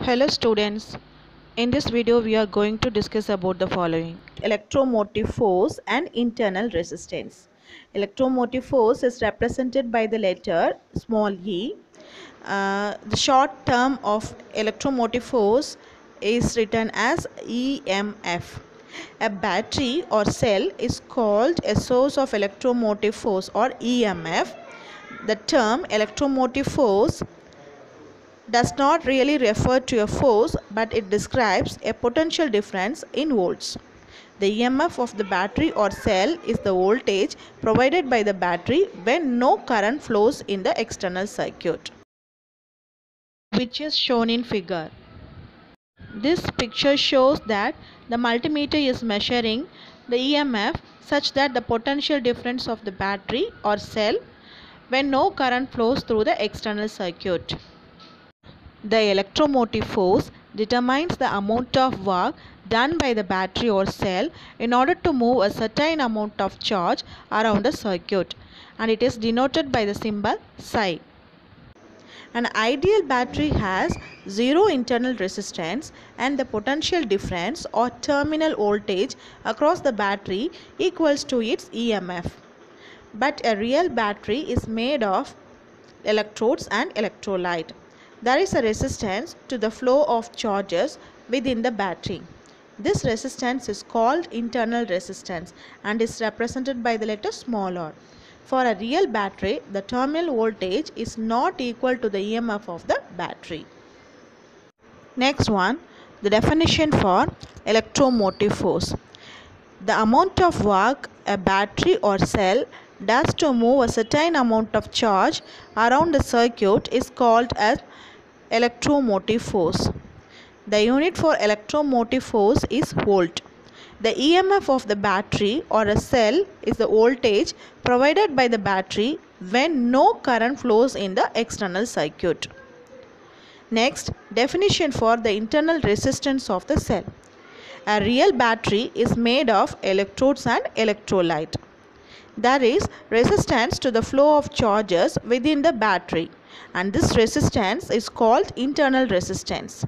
Hello students, in this video we are going to discuss about the following: electromotive force and internal resistance. Electromotive force is represented by the letter small e. The short term of electromotive force is written as EMF. A battery or cell is called a source of electromotive force or EMF. The term electromotive force does not really refer to a force, but it describes a potential difference in volts. The EMF of the battery or cell is the voltage provided by the battery when no current flows in the external circuit, which is shown in figure. This picture shows that the multimeter is measuring the EMF such that the potential difference of the battery or cell when no current flows through the external circuit. The electromotive force determines the amount of work done by the battery or cell in order to move a certain amount of charge around a circuit, and it is denoted by the symbol psi. An ideal battery has zero internal resistance and the potential difference or terminal voltage across the battery equals to its EMF. But a real battery is made of electrodes and electrolyte. There is a resistance to the flow of charges within the battery. This resistance is called internal resistance and is represented by the letter small r. For a real battery, the terminal voltage is not equal to the EMF of the battery. Next one, the definition for electromotive force. The amount of work a battery or cell does to move a certain amount of charge around the circuit is called as electromotive force. The unit for electromotive force is volt. The EMF of the battery or a cell is the voltage provided by the battery when no current flows in the external circuit. Next, definition for the internal resistance of the cell. A real battery is made of electrodes and electrolyte. There is resistance to the flow of charges within the battery, and this resistance is called internal resistance.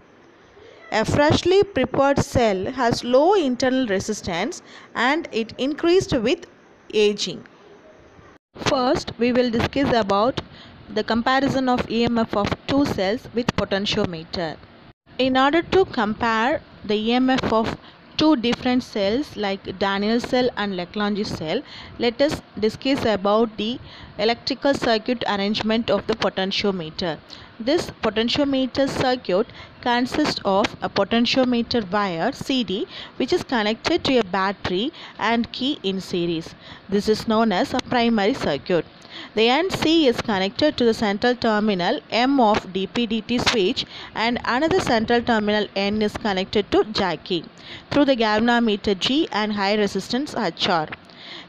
A freshly prepared cell has low internal resistance and it increased with aging. First, we will discuss about the comparison of EMF of two cells with potentiometer. In order to compare the EMF of two different cells like Daniell cell and Lagrange cell, let us discuss about the electrical circuit arrangement of the potentiometer. This potentiometer circuit consists of a potentiometer wire CD which is connected to a battery and key in series. This is known as a primary circuit. The end C is connected to the central terminal M of DP-DT switch and another central terminal N is connected to jack through the galvanometer G and high resistance HR.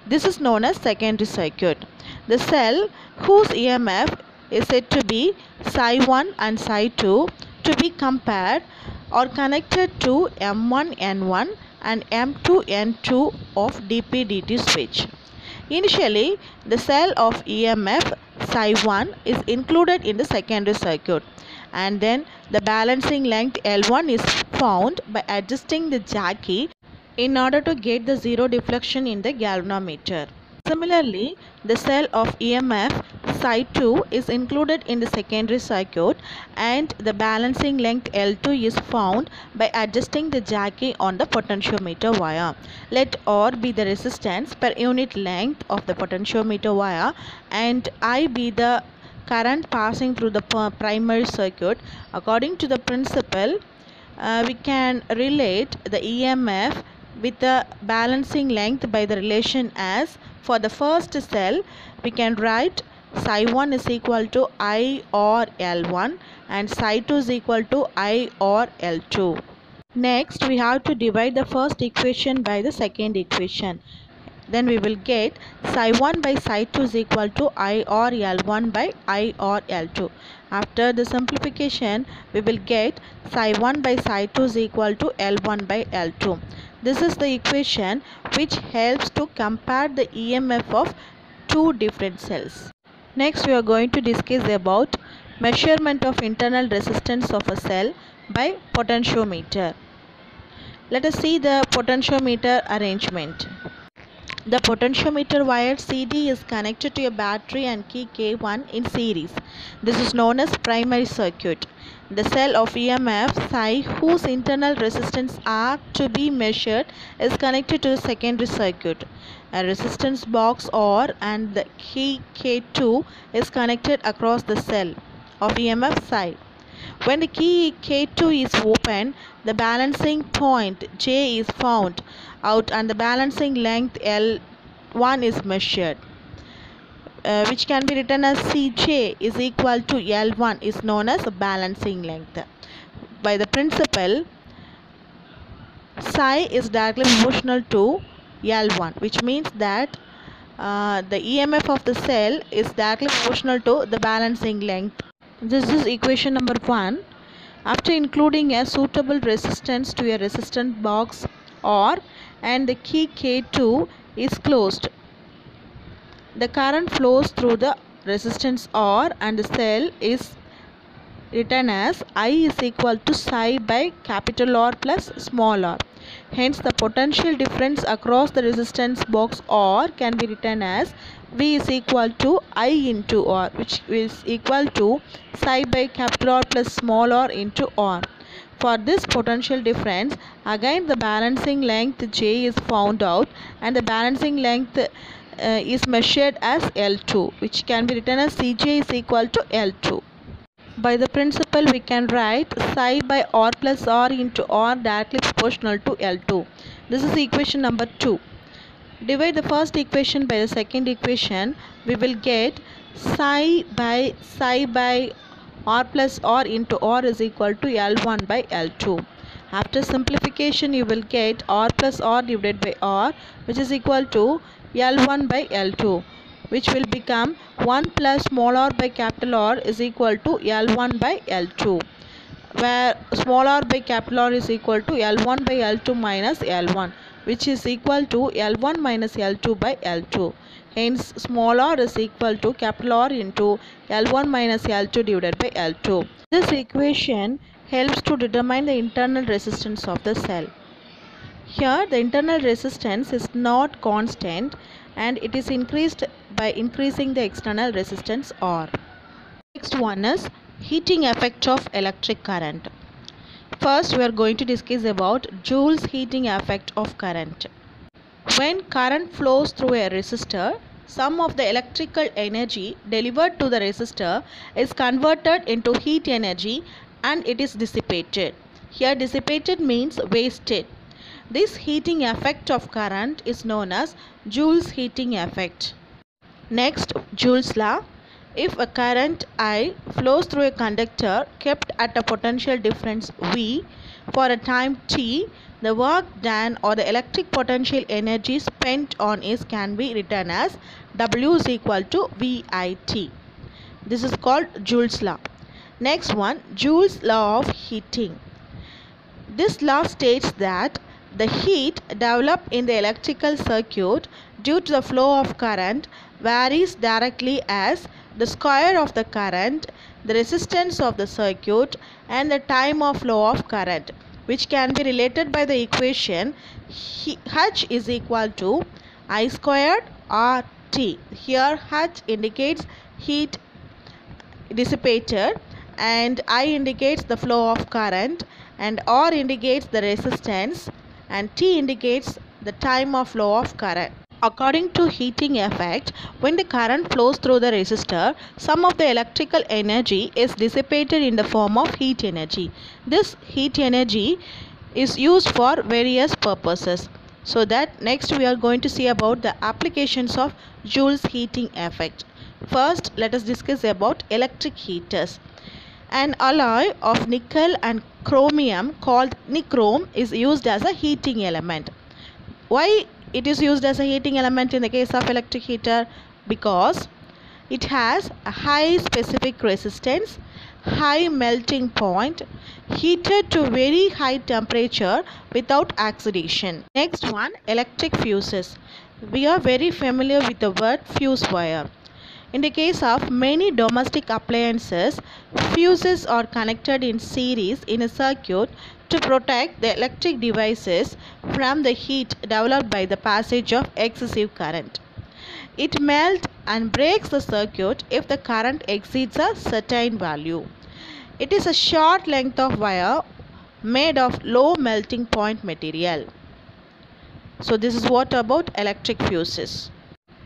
This is known as secondary circuit. The cell whose EMF is said to be psi1 and psi2 to be compared or connected to M1N1 and M2N2 of DP-DT switch. Initially, the cell of EMF psi1 is included in the secondary circuit, and then the balancing length L1 is found by adjusting the jack in order to get the zero deflection in the galvanometer. Similarly, the cell of EMF psi2 is included in the secondary circuit and the balancing length L2 is found by adjusting the jack on the potentiometer wire. Let R be the resistance per unit length of the potentiometer wire and I be the current passing through the primary circuit. According to the principle, we can relate the EMF with the balancing length by the relation as for the first cell we can write psi1 is equal to I or L1 and psi2 is equal to I or L2. Next, we have to divide the first equation by the second equation. Then we will get psi1 by psi2 is equal to I or L1 by I or L2. After the simplification, we will get psi1 by psi2 is equal to L1 by L2. This is the equation which helps to compare the EMF of two different cells. Next, we are going to discuss about Measurement of internal resistance of a cell by potentiometer. Let us see the potentiometer arrangement. The potentiometer wire CD is connected to a battery and key K1 in series. This is known as primary circuit. The cell of EMF psi whose internal resistance R to be measured is connected to the secondary circuit. A resistance box OR and the key K2 is connected across the cell of EMF psi. When the key K2 is open, the balancing point J is found out and the balancing length L1 is measured, which can be written as Cj is equal to L1 is known as a balancing length. By the principle, psi is directly proportional to L1, which means that the EMF of the cell is directly proportional to the balancing length. This is equation number 1. After including a suitable resistance to a resistance box OR and the key K2 is closed, the current flows through the resistance OR and the cell is written as I is equal to psi by capital R plus small r. Hence the potential difference across the resistance box OR can be written as V is equal to I into R, which is equal to psi by capital R plus small r into R. For this potential difference, again the balancing length J is found out and the balancing length is measured as L2, which can be written as Cj is equal to L2. By the principle, we can write psi by R plus R into R directly proportional to L2. This is equation number 2. Divide the first equation by the second equation, we will get psi by R plus R into R is equal to L1 by L2. After simplification, you will get R plus R divided by R, which is equal to L1 by L2, which will become 1 plus small r by capital R is equal to L1 by L2, where small r by capital R is equal to L1 by L2 minus L1, which is equal to L1 minus L2 by L2. Hence, small r is equal to capital R into L1 minus L2 divided by L2. This equation helps to determine the internal resistance of the cell. Here, the internal resistance is not constant and it is increased by increasing the external resistance R. Next one is heating effect of electric current. First, we are going to discuss about Joule's heating effect of current. When current flows through a resistor, some of the electrical energy delivered to the resistor is converted into heat energy and it is dissipated. Here, dissipated means wasted. This heating effect of current is known as Joule's heating effect. Next, Joule's law. If a current I flows through a conductor kept at a potential difference V for a time t, the work done or the electric potential energy spent on it can be written as W is equal to VIT. This is called Joule's law. Next one, Joule's law of heating. This law states that the heat developed in the electrical circuit due to the flow of current varies directly as the square of the current, the resistance of the circuit and the time of flow of current, which can be related by the equation H is equal to I squared RT. Here H indicates heat dissipated and I indicates the flow of current and R indicates the resistance and T indicates the time of flow of current. According to heating effect, when the current flows through the resistor, some of the electrical energy is dissipated in the form of heat energy. This heat energy is used for various purposes. So that next we are going to see about the applications of Joule's heating effect. First, let us discuss about electric heaters. An alloy of nickel and chromium called nichrome is used as a heating element. Why it is used as a heating element in the case of electric heater? Because it has a high specific resistance, high melting point, heated to very high temperature without oxidation. Next one, electric fuses. We are very familiar with the word fuse wire. In the case of many domestic appliances, fuses are connected in series in a circuit to protect the electric devices from the heat developed by the passage of excessive current. It melts and breaks the circuit if the current exceeds a certain value. It is a short length of wire made of low melting point material. So this is what about electric fuses.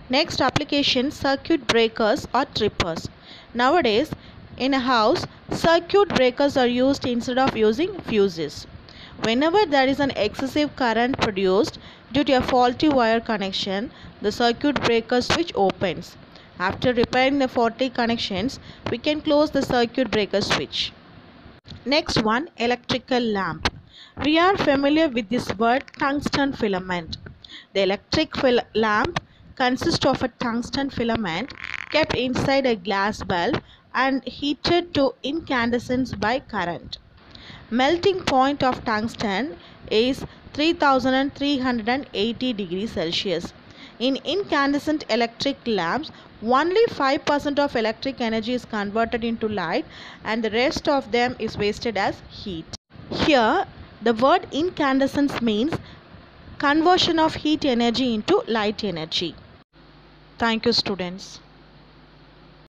Next application, circuit breakers or trippers. Nowadays in a house, circuit breakers are used instead of using fuses. Whenever there is an excessive current produced due to a faulty wire connection, the circuit breaker switch opens. After repairing the faulty connections, we can close the circuit breaker switch. Next one, electrical lamp. We are familiar with this word tungsten filament. The electric lamp consists of a tungsten filament kept inside a glass bulb and heated to incandescence by current. Melting point of tungsten is 3380 degrees Celsius. In incandescent electric lamps, only 5% of electric energy is converted into light and the rest of them is wasted as heat. Here, the word incandescence means conversion of heat energy into light energy. Thank you, students.